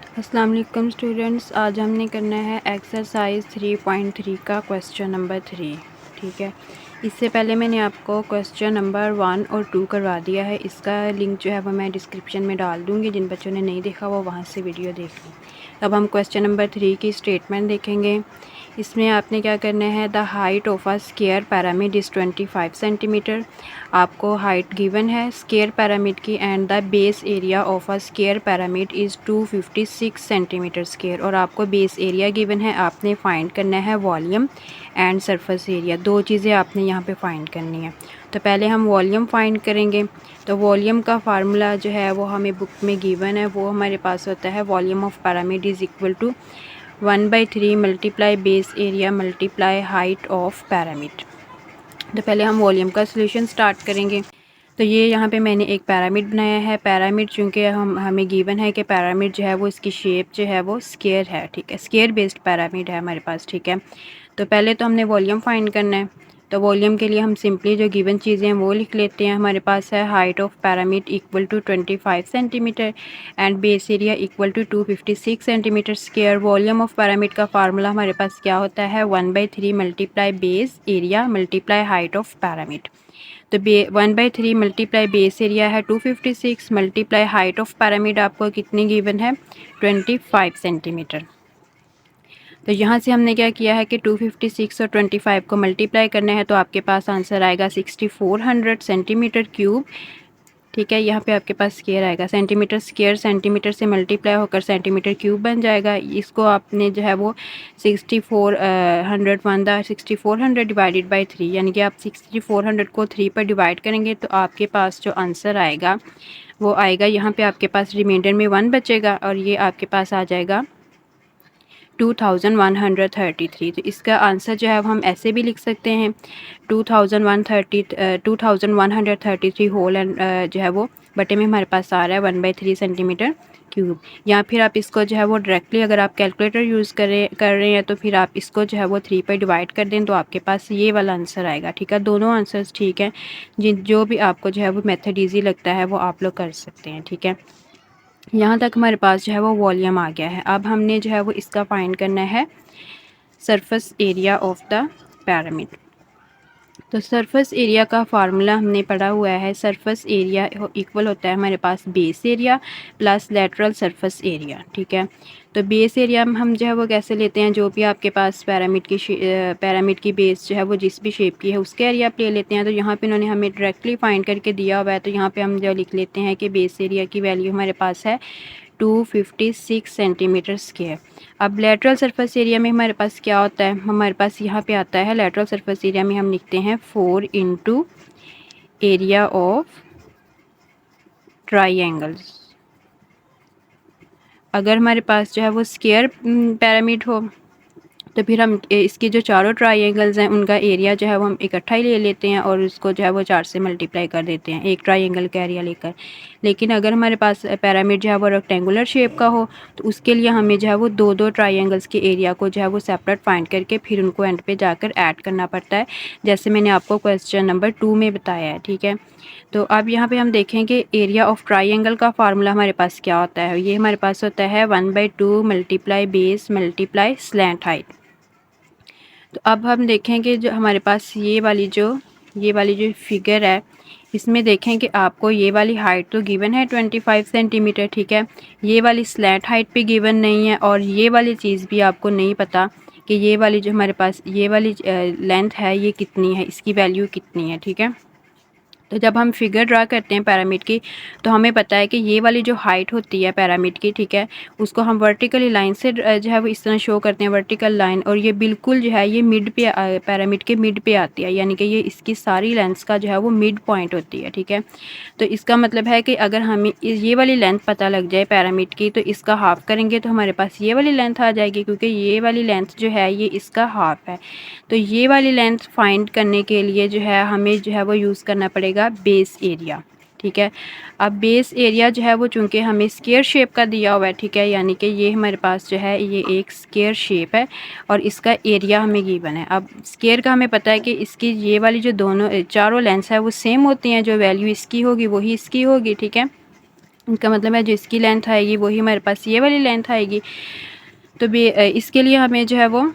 अस्सलाम वालेकुम स्टूडेंट्स, आज हमने करना है एक्सरसाइज 3.3 का क्वेश्चन नंबर 3। ठीक है, इससे पहले मैंने आपको क्वेश्चन नंबर 1 और 2 करवा दिया है। इसका लिंक जो है वो मैं डिस्क्रिप्शन में डाल दूँगी, जिन बच्चों ने नहीं देखा वो वहाँ से वीडियो देख लें। अब हम क्वेश्चन नंबर 3 की स्टेटमेंट देखेंगे। इसमें आपने क्या करना है, the height of a square pyramid is 25 centimetre. आपको हाइट गिवन है स्क्वायर पिरामिड की, and the base area of a square pyramid is 256 centimetre square. और आपको बेस एरिया गिवन है, आपने फाइंड करना है वॉल्यूम एंड सरफेस एरिया। दो चीज़ें आपने यहाँ पे फाइंड करनी है। तो पहले हम वॉल्यूम फाइंड करेंगे। तो वॉल्यूम का फार्मूला जो है वो हमें बुक में गिवन है, वो हमारे पास होता है volume of pyramid is equal to 1/3 multiply base area multiply height of pyramid. तो पहले हम वॉल्यूम का सॉल्यूशन स्टार्ट करेंगे। तो ये यहाँ पे मैंने एक पिरामिड बनाया है। पिरामिड चूँकि हमें गिवन है कि पिरामिड जो है वो इसकी शेप जो है वो स्क्वायर है। ठीक है, स्क्वायर बेस्ड पिरामिड है हमारे पास। ठीक है, तो पहले तो हमने वॉल्यूम फाइंड करना है। तो वॉल्यूम के लिए हम सिंपली जो गिवन चीज़ें हैं वो लिख लेते हैं। हमारे पास है height of pyramid equal to 25 centimetre and base area equal to 256 centimetre square. Volume of pyramid का फार्मूला हमारे पास क्या होता है, 1/3 multiply base area multiply height of pyramid. तो 1/3 मल्टीप्लाई बेस एरिया है 256 मल्टीप्लाई हाइट ऑफ पिरामिड आपको कितनी गिवन है, 25 सेंटीमीटर। तो यहाँ से हमने क्या किया है कि 256 और 25 को मल्टीप्लाई करना है, तो आपके पास आंसर आएगा 6400 सेंटीमीटर क्यूब। ठीक है, यहाँ पे आपके पास स्क्वायर आएगा, सेंटीमीटर से मल्टीप्लाई होकर सेंटीमीटर क्यूब बन जाएगा। इसको आपने जो है वो 6400 डिवाइडेड बाई 3, यानी कि आप 6400 को 3 पर डिवाइड करेंगे तो आपके पास जो आंसर आएगा वो आएगा, यहाँ पे आपके पास रिमाइंडर में 1 बचेगा और ये आपके पास आ जाएगा 2133। तो इसका आंसर जो है हम ऐसे भी लिख सकते हैं 2133 होल एंड जो है वो बटे में हमारे पास आ रहा है 1/3 सेंटीमीटर क्यूब। या फिर आप इसको जो है वो डायरेक्टली अगर आप कैलकुलेटर यूज़ कर रहे हैं तो फिर आप इसको जो है वो 3 पर डिवाइड कर दें तो आपके पास ये वाला आंसर आएगा। ठीक है, दोनों आंसर्स ठीक हैं, जो भी आपको जो है वो मेथड ईजी लगता है वो आप लोग कर सकते हैं। ठीक है, यहाँ तक हमारे पास जो है वो वॉल्यूम आ गया है। अब हमने जो है वो इसका फाइंड करना है surface area of the pyramid. तो सरफेस एरिया का फार्मूला हमने पढ़ा हुआ है, सरफेस एरिया इक्वल होता है हमारे पास base area plus lateral surface area. ठीक है, तो बेस एरिया हम जो है वो कैसे लेते हैं, जो भी आपके पास पिरामिड की बेस जो है वो जिस भी शेप की है उसके एरिया आप ले लेते हैं। तो यहाँ पे उन्होंने हमें डायरेक्टली फाइंड करके दिया हुआ है, तो यहाँ पे हम जो लिख लेते हैं कि बेस एरिया की वैल्यू हमारे पास है 256 सेंटीमीटर स्क्वायर। अब लेटरल सरफेस एरिया में हमारे पास क्या होता है, हमारे पास यहाँ पे आता है लेटरल सरफेस एरिया में हम लिखते हैं 4 इंटू एरिया ऑफ ट्राइंगल्स। अगर हमारे पास जो है वो स्क्वायर पिरामिड हो तो फिर हम इसके जो चारों ट्राइंगल्स हैं उनका एरिया जो है वो हम इकट्ठा ही ले लेते हैं और उसको जो है वो 4 से मल्टीप्लाई कर देते हैं एक ट्राइंगल का एरिया लेकर। लेकिन अगर हमारे पास पिरामिड जो है वो रेक्टेंगुलर शेप का हो तो उसके लिए हमें जो है वो दो ट्राइंगल्स के एरिया को जो है वो सेपरेट फाइंड करके फिर उनको एंड पे जाकर ऐड करना पड़ता है, जैसे मैंने आपको क्वेश्चन नंबर 2 में बताया है। ठीक है, तो अब यहाँ पे हम देखेंगे एरिया ऑफ ट्राइंगल का फार्मूला हमारे पास क्या होता है। ये हमारे पास होता है 1/2 multiply base multiply slant height. तो अब हम देखेंगे जो हमारे पास ये वाली जो फिगर है इसमें देखें कि आपको ये वाली हाइट तो गिवन है 25 सेंटीमीटर। ठीक है, ये वाली स्लैट हाइट पे गिवन नहीं है और ये वाली चीज़ भी आपको नहीं पता कि ये वाली जो हमारे पास ये वाली लेंथ है ये कितनी है, इसकी वैल्यू कितनी है। ठीक है, तो जब हम फिगर ड्रा करते हैं पिरामिड की तो हमें पता है कि ये वाली जो हाइट होती है पिरामिड की, ठीक है, उसको हम वर्टिकली लाइन से जो है वो इस तरह शो करते हैं, वर्टिकल लाइन, और ये बिल्कुल जो है ये मिड पे पिरामिड के मिड पे आती है, यानी कि ये इसकी सारी लेंथ्स का जो है वो मिड पॉइंट होती है। ठीक है, तो इसका मतलब है कि अगर हमें ये वाली लेंथ पता लग जाए पिरामिड की तो इसका हाफ करेंगे तो हमारे पास ये वाली लेंथ आ जाएगी, क्योंकि ये वाली लेंथ जो है ये इसका हाफ है। तो ये वाली लेंथ फाइंड करने के लिए जो है हमें जो है वो यूज़ करना पड़ेगा बेस एरिया। ठीक है, अब बेस एरिया जो है वो चूँकि हमें स्क्वायर शेप का दिया हुआ है, ठीक है, यानी कि ये हमारे पास जो है ये एक स्क्वायर शेप है और इसका एरिया हमें गिवन है। अब स्क्वायर का हमें पता है कि इसकी ये वाली जो दोनों चारों लेंथ है वो सेम होती हैं, जो वैल्यू इसकी होगी वही इसकी होगी। ठीक है, इसका मतलब है जो इसकी लेंथ आएगी वही हमारे पास ये वाली लेंथ आएगी। तो इसके लिए हमें जो है वो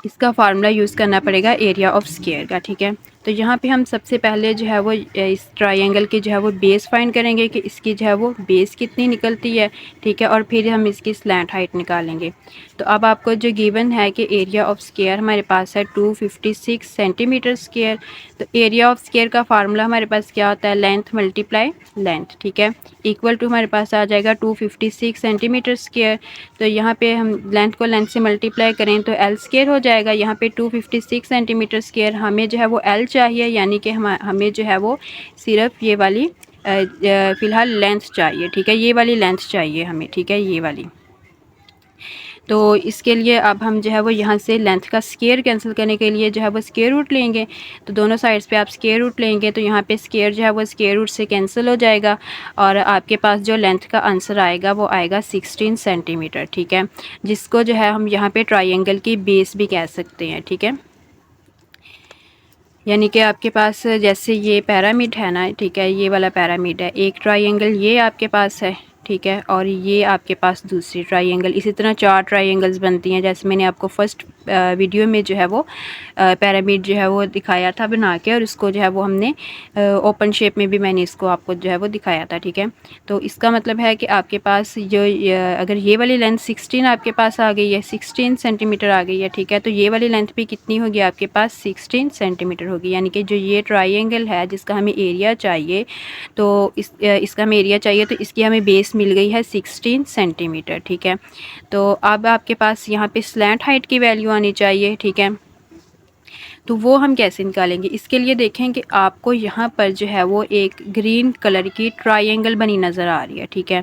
इसका फार्मूला यूज़ करना पड़ेगा एरिया ऑफ स्क्वायर का, ठीक है। तो यहाँ पे हम सबसे पहले जो है वो इस ट्रायंगल की जो है वो बेस फाइंड करेंगे कि इसकी जो है वो बेस कितनी निकलती है, ठीक है, और फिर हम इसकी स्लैंट हाइट निकालेंगे। तो अब आपको जो गिवन है कि एरिया ऑफ स्क्वायर हमारे पास है 256 सेंटीमीटर स्क्वायर। तो एरिया ऑफ स्क्वायर का फार्मूला हमारे पास क्या होता है, लेंथ मल्टीप्लाई लेंथ, ठीक है, इक्वल टू हमारे पास आ जाएगा 256 सेंटीमीटर स्क्वायर। तो यहाँ पे हम लेंथ को लेंथ से मल्टीप्लाई करें तो एल स्क्वायर हो जाएगा। यहाँ पे 256 सेंटीमीटर स्क्वायर हमें जो है वो एल चाहिए, यानी कि हमें जो है वो सिर्फ ये वाली फ़िलहाल लेंथ चाहिए, ठीक है, ये वाली लेंथ चाहिए हमें, ठीक है, ये वाली। तो इसके लिए अब हम जो है वो यहाँ से लेंथ का स्क्वायर कैंसिल करने के लिए जो है वो स्क्वायर रूट लेंगे। तो दोनों साइड्स पे आप स्क्वायर रूट लेंगे तो यहाँ पे स्क्वायर जो है वो स्क्वायर रूट से कैंसिल हो जाएगा और आपके पास जो लेंथ का आंसर आएगा वो आएगा 16 सेंटीमीटर, ठीक है, जिसको जो है हम यहाँ पे ट्रायंगल की बेस भी कह सकते हैं, ठीक है। यानी कि आपके पास जैसे ये पिरामिड है ना, ठीक है, ये वाला पिरामिड है, एक ट्रायंगल ये आपके पास है, ठीक है, और ये आपके पास दूसरी ट्रायंगल, इसी तरह 4 ट्रायंगल्स बनती हैं। जैसे मैंने आपको फर्स्ट वीडियो में जो है वो पिरामिड जो है वो दिखाया था बना के, और इसको जो है वो हमने ओपन शेप में भी मैंने इसको आपको जो है वो दिखाया था, ठीक है। तो इसका मतलब है कि आपके पास जो अगर ये वाली लेंथ 16 आपके पास आ गई है, 16 सेंटीमीटर आ गई है, ठीक है, तो ये वाली लेंथ भी कितनी होगी आपके पास, 16 सेंटीमीटर होगी। यानी कि जो ये ट्रायंगल है जिसका हमें एरिया चाहिए, तो इसका हमें एरिया चाहिए, तो इसकी हमें बेस मिल गई है 16 सेंटीमीटर, ठीक है। तो अब आपके पास यहाँ पे स्लैंट हाइट की वैल्यू आनी चाहिए, ठीक है। तो वो हम कैसे निकालेंगे, इसके लिए देखें कि आपको यहाँ पर जो है वो एक ग्रीन कलर की ट्रायंगल बनी नज़र आ रही है, ठीक है।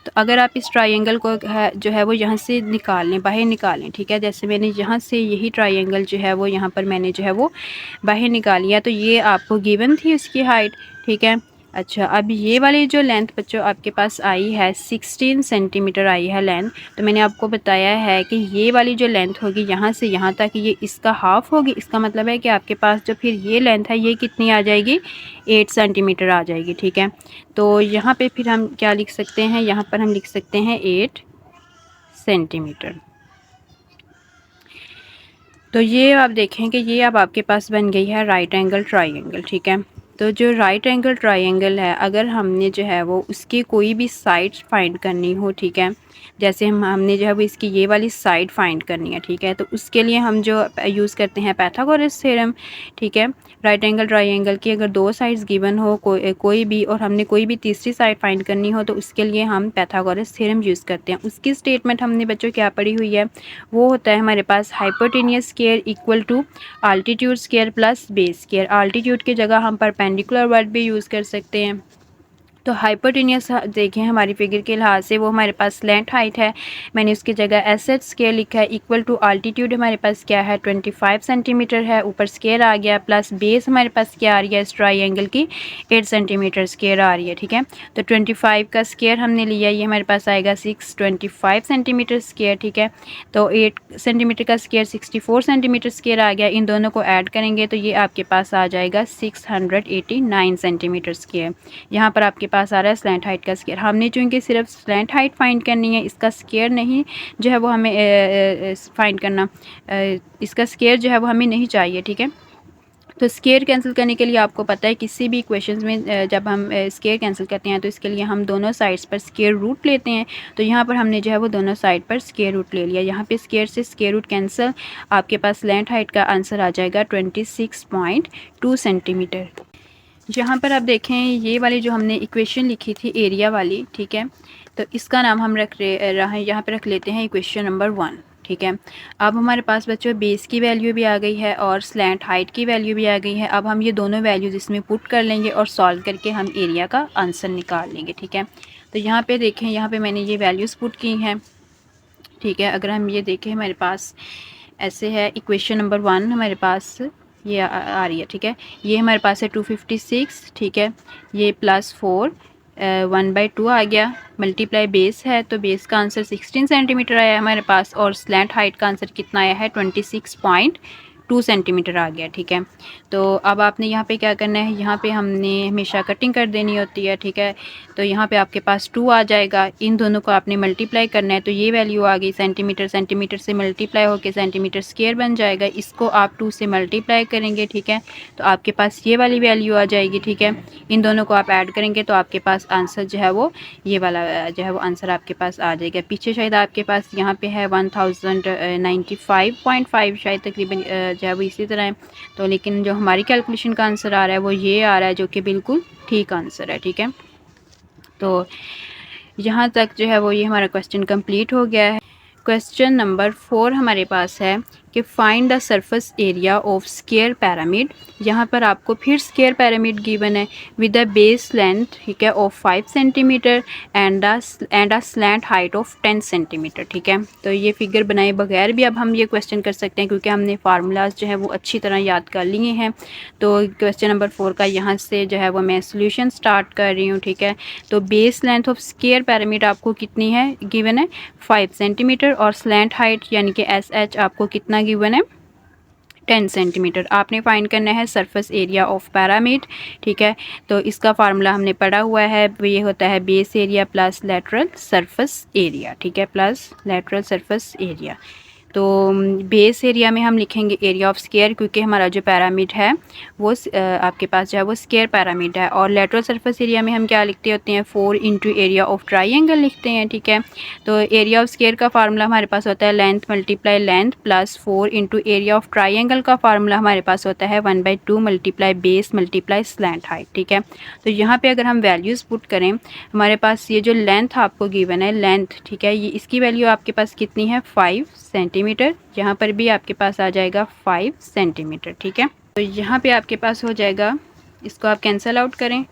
तो अगर आप इस ट्रायंगल को जो है वो यहाँ से निकाल लें, बाहर निकालें, ठीक है, जैसे मैंने यहाँ से यही ट्रायंगल जो है वो यहाँ पर मैंने जो है वो बाहर निकाल लिया, तो ये आपको गिवन थी उसकी हाइट, ठीक है। अच्छा, अब ये वाली जो लेंथ बच्चों आपके पास आई है 16 सेंटीमीटर आई है लेंथ। तो मैंने आपको बताया है कि ये वाली जो लेंथ होगी यहाँ से यहाँ तक ये इसका हाफ होगी। इसका मतलब है कि आपके पास जो फिर ये लेंथ है ये कितनी आ जाएगी, 8 सेंटीमीटर आ जाएगी, ठीक है। तो यहाँ पे फिर हम क्या लिख सकते हैं, यहाँ पर हम लिख सकते हैं 8 सेंटीमीटर। तो ये आप देखें कि ये अब आपके पास बन गई है राइट एंगल ट्रायंगल, ठीक है। तो जो राइट एंगल ट्रायंगल है, अगर हमने जो है वो उसकी कोई भी साइड फाइंड करनी हो, ठीक है, जैसे हमने जो है वो इसकी ये वाली साइड फाइंड करनी है, ठीक है, तो उसके लिए हम जो यूज़ करते हैं पाइथागोरस थ्योरम, ठीक है। राइट एंगल ट्रायंगल की अगर 2 साइड्स गिवन हो कोई भी, और हमने कोई भी तीसरी साइड फाइंड करनी हो, तो उसके लिए हम पाइथागोरस थ्योरम यूज़ करते हैं। उसकी स्टेटमेंट हमने बच्चों क्या पढ़ी हुई है, वो होता है हमारे पास hypotenuse square equal to altitude square plus base square. Altitude की जगह हम परपेंडिकुलर वर्ड भी यूज़ कर सकते हैं। तो हाइपोटेनियस देखें हमारी फिगर के लिहाज से वो हमारे पास स्लैंट हाइट है, मैंने उसकी जगह एसेट स्क्वायर लिखा है, इक्वल टू अल्टीट्यूड हमारे पास क्या है 25 सेंटीमीटर है, ऊपर स्क्वायर आ गया, प्लस बेस हमारे पास क्या आ रही है इस ट्रायंगल की 8 सेंटीमीटर स्क्वायर आ रही है, ठीक है। तो 25 का स्क्वायर हमने लिया, ये हमारे पास आएगा 625 सेंटीमीटर स्क्वायर, ठीक है। तो 8 सेंटीमीटर का स्क्वायर 64 सेंटीमीटर स्क्वायर आ गया, इन दोनों को ऐड करेंगे तो ये आपके पास आ जाएगा 689 सेंटीमीटर स्क्वायर। यहाँ पर आपके पास आ रहा है स्लैंट हाइट का स्क्वायर। हमने चूँकि सिर्फ स्लैंट हाइट फाइंड करनी है, इसका स्क्वायर नहीं जो है वो हमें फाइंड करना, इसका स्क्वायर जो है वो हमें नहीं चाहिए, ठीक है। तो स्क्वायर कैंसिल करने के लिए आपको पता है किसी भी इक्वेशंस में जब हम स्क्वायर कैंसिल करते हैं तो इसके लिए हम दोनों साइड्स पर स्क्वायर रूट लेते हैं। तो यहाँ पर हमने जो है वो दोनों साइड पर स्क्वायर रूट ले लिया, यहाँ पे स्क्वायर से स्क्वायर रूट कैंसिल, आपके पास स्लैंट हाइट का आंसर आ जाएगा 26.2 सेंटीमीटर। यहाँ पर आप देखें ये वाली जो हमने इक्वेशन लिखी थी एरिया वाली, ठीक है, तो इसका नाम हम रख रहे हैं, यहाँ पे रख लेते हैं इक्वेशन नंबर 1, ठीक है। अब हमारे पास बच्चों बेस की वैल्यू भी आ गई है और स्लैंट हाइट की वैल्यू भी आ गई है। अब हम ये दोनों वैल्यूज़ इसमें पुट कर लेंगे और सॉल्व करके हम एरिया का आंसर निकाल लेंगे, ठीक है। तो यहाँ पे देखें, यहाँ पे मैंने ये वैल्यूज़ पुट की हैं, ठीक है। अगर हम ये देखें हमारे पास ऐसे है, इक्वेशन नंबर 1 हमारे पास ये आ रही है, ठीक है। ये हमारे पास है 256, ठीक है, ये +4 1/2 आ गया, मल्टीप्लाई बेस है तो बेस का आंसर 16 सेंटीमीटर आया हमारे पास, और स्लैंट हाइट का आंसर कितना आया है 26.2 2 सेंटीमीटर आ गया, ठीक है। तो अब आपने यहाँ पे क्या करना है, यहाँ पे हमने हमेशा कटिंग कर देनी होती है, ठीक है। तो यहाँ पे आपके पास 2 आ जाएगा, इन दोनों को आपने मल्टीप्लाई करना है, तो ये वैल्यू आ गई सेंटीमीटर, सेंटीमीटर से मल्टीप्लाई होकर सेंटीमीटर स्क्वायर बन जाएगा। इसको आप 2 से मल्टीप्लाई करेंगे, ठीक है, तो आपके पास ये वाली वैल्यू आ जाएगी, ठीक है। इन दोनों को आप ऐड करेंगे तो आपके पास आंसर जो है वो ये वाला जो है वो आंसर आपके पास आ जाएगा। पीछे शायद आपके पास यहाँ पे है 1095.5 शायद तकरीबन जो है वो इसी तरह है, तो लेकिन जो हमारी कैलकुलेशन का आंसर आ रहा है वो ये आ रहा है, जो कि बिल्कुल ठीक आंसर है, ठीक है। तो यहाँ तक जो है वो ये हमारा क्वेश्चन कंप्लीट हो गया है। क्वेश्चन नंबर 4 हमारे पास है कि find the surface area of square pyramid. यहाँ पर आपको फिर स्क्वायर पिरामिड गिवन है विद द बेस लेंथ, ठीक है, of 5 centimetre and a slant height of 10 centimetre, ठीक है। तो ये फिगर बनाए बगैर भी अब हम ये क्वेश्चन कर सकते हैं, क्योंकि हमने फार्मूलाज जो है वो अच्छी तरह याद कर लिए हैं। तो क्वेश्चन नंबर 4 का यहाँ से जो है वो मैं सोल्यूशन स्टार्ट कर रही हूँ, ठीक है। तो base length of square pyramid आपको कितनी है, गिवन है 5 सेंटीमीटर, और स्लैंट हाइट यानी कि SH आपको कितना गिवन है 10 सेंटीमीटर। आपने फाइंड करना है सरफेस एरिया ऑफ पिरामिड, ठीक है। तो इसका फार्मूला हमने पढ़ा हुआ है, ये होता है base area plus lateral surface area, ठीक है, प्लस लेटरल सरफेस एरिया। तो बेस एरिया में हम लिखेंगे एरिया ऑफ स्क्वायर, क्योंकि हमारा जो पिरामिड है वो आपके पास जो है वो स्क्वायर पिरामिड है। और लेटरल सरफेस एरिया में हम क्या लिखते होते हैं, 4 इंटू एरिया ऑफ ट्राइंगल लिखते हैं, ठीक है। तो एरिया ऑफ स्क्वायर का फार्मूला हमारे पास होता है length multiply length plus 4 into area of triangle का फार्मूला हमारे पास होता है 1/2 multiply base multiply slant height, ठीक है। तो यहाँ पे अगर हम वैल्यूज़ पुट करें, हमारे पास ये जो लेंथ आपको गिवन है लेंथ, ठीक है, ये इसकी वैल्यू आपके पास कितनी है 5 सेंटीमीटर। यहाँ पर भी आपके पास आ जाएगा 5 सेंटीमीटर, ठीक है। तो यहाँ पे आपके पास हो जाएगा, इसको आप कैंसिल आउट करें,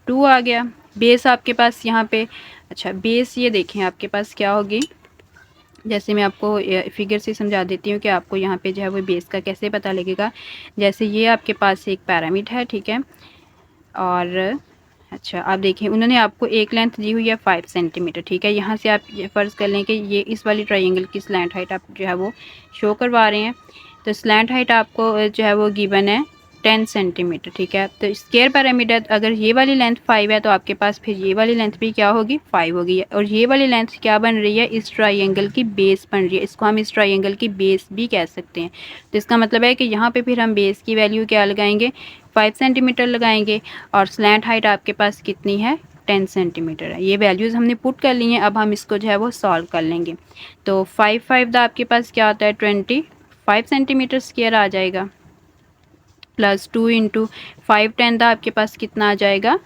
2 आ गया। बेस आपके पास यहाँ पे, अच्छा बेस ये देखें आपके पास क्या होगी, जैसे मैं आपको फिगर से समझा देती हूँ कि आपको यहाँ पे जो है वो बेस का कैसे पता लगेगा। जैसे ये आपके पास एक पिरामिड है, ठीक है, और अच्छा आप देखिए उन्होंने आपको एक लेंथ दी हुई है 5 सेंटीमीटर, ठीक है। यहाँ से आप ये फ़र्ज़ कर लें कि ये इस वाली ट्रायंगल की स्लैंट हाइट आप जो है वो शो करवा रहे हैं। तो स्लैंट हाइट आपको जो है वो गिवन है 10 सेंटीमीटर, ठीक है। तो स्क्वायर पिरामिड है, अगर ये वाली लेंथ 5 है तो आपके पास फिर ये वाली लेंथ भी क्या होगी 5 होगी, और ये वाली लेंथ क्या बन रही है, इस ट्रायंगल की बेस बन रही है। इसको हम इस ट्रायंगल की बेस भी कह सकते हैं। तो इसका मतलब है कि यहाँ पे फिर हम बेस की वैल्यू क्या लगाएंगे 5 सेंटीमीटर लगाएंगे, और स्लैंट हाइट आपके पास कितनी है 10 सेंटीमीटर है। ये वैल्यूज़ हमने पुट कर ली हैं, अब हम इसको जो है वो सॉल्व कर लेंगे। तो 5 दा आपके पास क्या आता है 25 सेंटीमीटर स्क्वायर आ जाएगा, प्लस 2 इंटू 5 10 दा आपके पास कितना आ जाएगा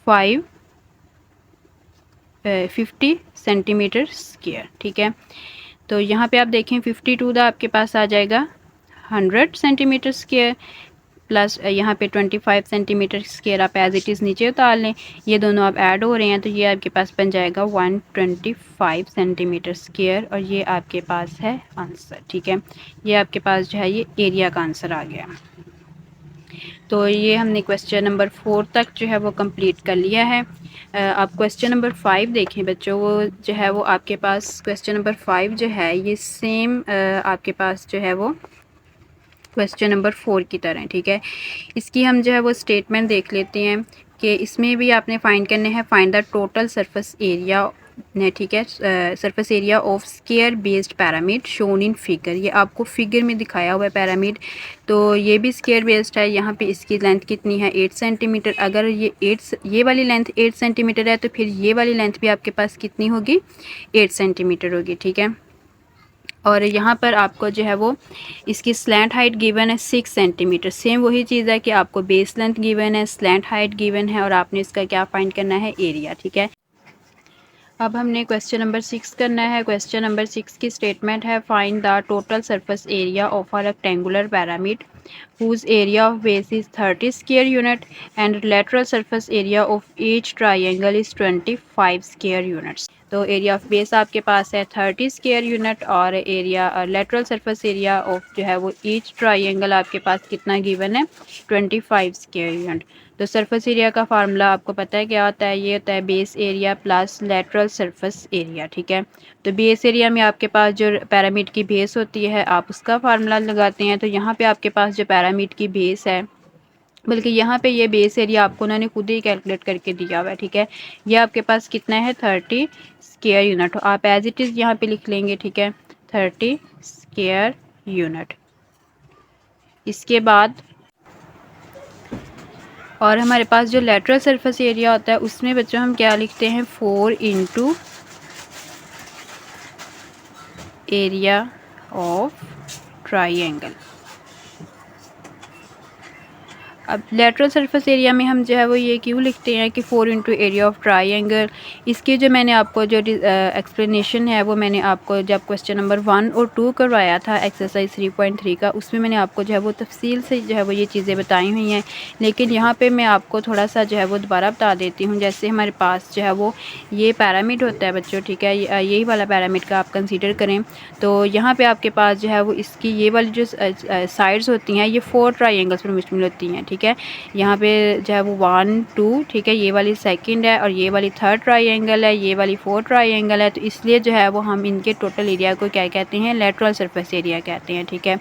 50 सेंटीमीटर स्क्वायर, ठीक है। तो यहाँ पे आप देखें 52 दा आपके पास आ जाएगा 100 सेंटीमीटर स्क्वायर, प्लस यहाँ पे 25 सेंटीमीटर स्क्वायर आप एज इट इज़ नीचे उतार लें, ये दोनों आप ऐड हो रहे हैं, तो ये आपके पास बन जाएगा 125 सेंटीमीटर स्क्वायर, और ये आपके पास है आंसर, ठीक है। ये आपके पास जो है ये एरिया का आंसर आ गया। तो ये हमने क्वेश्चन नंबर 4 तक जो है वो कंप्लीट कर लिया है। आप क्वेश्चन नंबर 5 देखें बच्चों, वो जो है वो आपके पास क्वेश्चन नंबर 5 जो है ये सेम आपके पास जो है वो क्वेश्चन नंबर 4 की तरह, ठीक है। इसकी हम जो है वो स्टेटमेंट देख लेते हैं कि इसमें भी आपने फाइंड करने हैं find the total surface area ने, ठीक है, surface area of square based pyramid shown in figure. ये आपको फिगर में दिखाया हुआ है पिरामिड, तो ये भी स्क्वायर बेस्ड है। यहाँ पे इसकी लेंथ कितनी है 8 सेंटीमीटर। अगर ये वाली लेंथ 8 सेंटीमीटर है तो फिर ये वाली लेंथ भी आपके पास कितनी होगी 8 सेंटीमीटर होगी, ठीक है। और यहाँ पर आपको जो है वो इसकी स्लैंट हाइट गिवन है 6 सेंटीमीटर। सेम वही चीज़ है कि आपको बेस लेंथ गिवन है, स्लैंट हाइट गिवन है, और आपने इसका क्या फाइंड करना है एरिया, ठीक है। अब हमने क्वेश्चन नंबर 6 करना है। क्वेश्चन नंबर 6 की स्टेटमेंट है find the total surface area of a rectangular pyramid whose area of base is 30 square unit and lateral surface area of each triangle is 25 square units। तो area of base आपके पास है 30 square unit, और area lateral surface area of जो है वो each triangle आपके पास कितना given है 25 स्क्वायर यूनिट। तो सरफेस एरिया का फार्मूला आपको पता है क्या होता है, ये होता है base area plus lateral surface area. ठीक है, तो बेस एरिया में आपके पास जो पैरामीटर की बेस होती है आप उसका फार्मूला लगाते हैं। तो यहाँ पे आपके पास जो पैरामीटर की बेस है, बल्कि यहाँ पे ये बेस एरिया आपको उन्होंने खुद ही कैलकुलेट करके दिया हुआ है। ठीक है, ये आपके पास कितना है 30 स्क्वायर यूनिट, आप एज इट इज़ यहाँ पे लिख लेंगे। ठीक है, 30 स्क्वायर यूनिट। इसके बाद और हमारे पास जो लेटरल सरफेस एरिया होता है उसमें बच्चों हम क्या लिखते हैं, 4 इंटू एरिया ऑफ ट्राइंगल। अब लेटरल सरफेस एरिया में हम जो है वो ये क्यों लिखते हैं कि 4 इंटू एरिया ऑफ ट्राइंगल, इसके जो मैंने आपको जो एक्सप्लेनेशन है वो मैंने आपको जब क्वेश्चन नंबर 1 और 2 करवाया था एक्सरसाइज 3.3 का, उसमें मैंने आपको जो है वो तफसील से जो है वो ये चीज़ें बताई हुई हैं। लेकिन यहाँ पे मैं आपको थोड़ा सा जो है वो दोबारा बता देती हूँ। जैसे हमारे पास जो है वो ये पैरामीटर होता है बच्चों, ठीक है, यही वाला पैरामीटर का आप कंसीडर करें। तो यहाँ पर आपके पास जो है वो इसकी ये वाली जो साइड्स होती हैं ये 4 ट्राइंगल्स पर मुश्तमिल होती हैं। ठीक है, यहाँ पे जो है वो 1 2, ठीक है, ये वाली सेकंड है और ये वाली थर्ड ट्राइंगल है, ये वाली फोर्थ ट्राइंगल है। तो इसलिए जो है वो हम इनके टोटल एरिया को क्या कहते हैं, लेटरल सरफेस एरिया कहते हैं। ठीक है,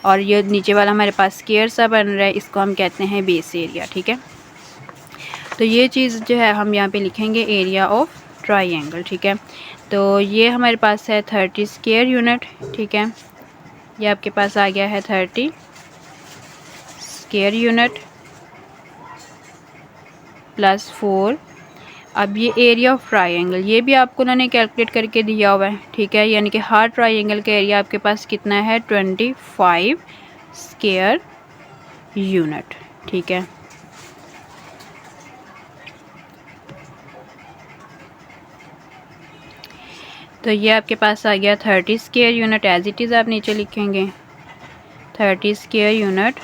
और ये नीचे वाला हमारे पास स्क्वायर सा बन रहा है, इसको हम कहते हैं बेस एरिया। ठीक है, तो ये चीज़ जो है हम यहाँ पे लिखेंगे एरिया ऑफ ट्राइंगल। ठीक है, तो ये हमारे पास है 30 स्क्वायर यूनिट। ठीक है, ये आपके पास आ गया है 30 स्क्वायर यूनिट प्लस 4। अब ये एरिया ऑफ ट्राइंगल ये भी आपको उन्होंने कैलकुलेट करके दिया हुआ है। ठीक है, यानी कि हर ट्राइंगल का एरिया आपके पास कितना है, 25 स्क्वायर यूनिट। ठीक है, तो ये आपके पास आ गया 30 square unit, as it is आप नीचे लिखेंगे 30 स्क्वायर यूनिट।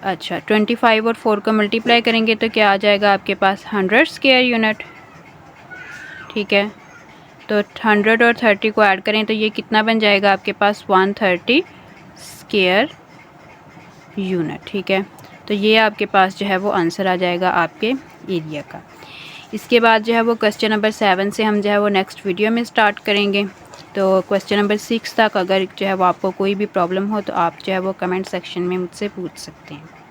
अच्छा, 25 और 4 को मल्टीप्लाई करेंगे तो क्या आ जाएगा आपके पास 100 स्क्वायर यूनिट। ठीक है, तो 100 और 30 को ऐड करें तो ये कितना बन जाएगा आपके पास 130 स्क्वायर यूनिट। ठीक है, तो ये आपके पास जो है वो आंसर आ जाएगा आपके एरिया का। इसके बाद जो है वो क्वेश्चन नंबर 7 से हम जो है वो नेक्स्ट वीडियो में स्टार्ट करेंगे। तो क्वेश्चन नंबर 6 तक अगर जो है वो आपको कोई भी प्रॉब्लम हो तो आप जो है वो कमेंट सेक्शन में मुझसे पूछ सकते हैं।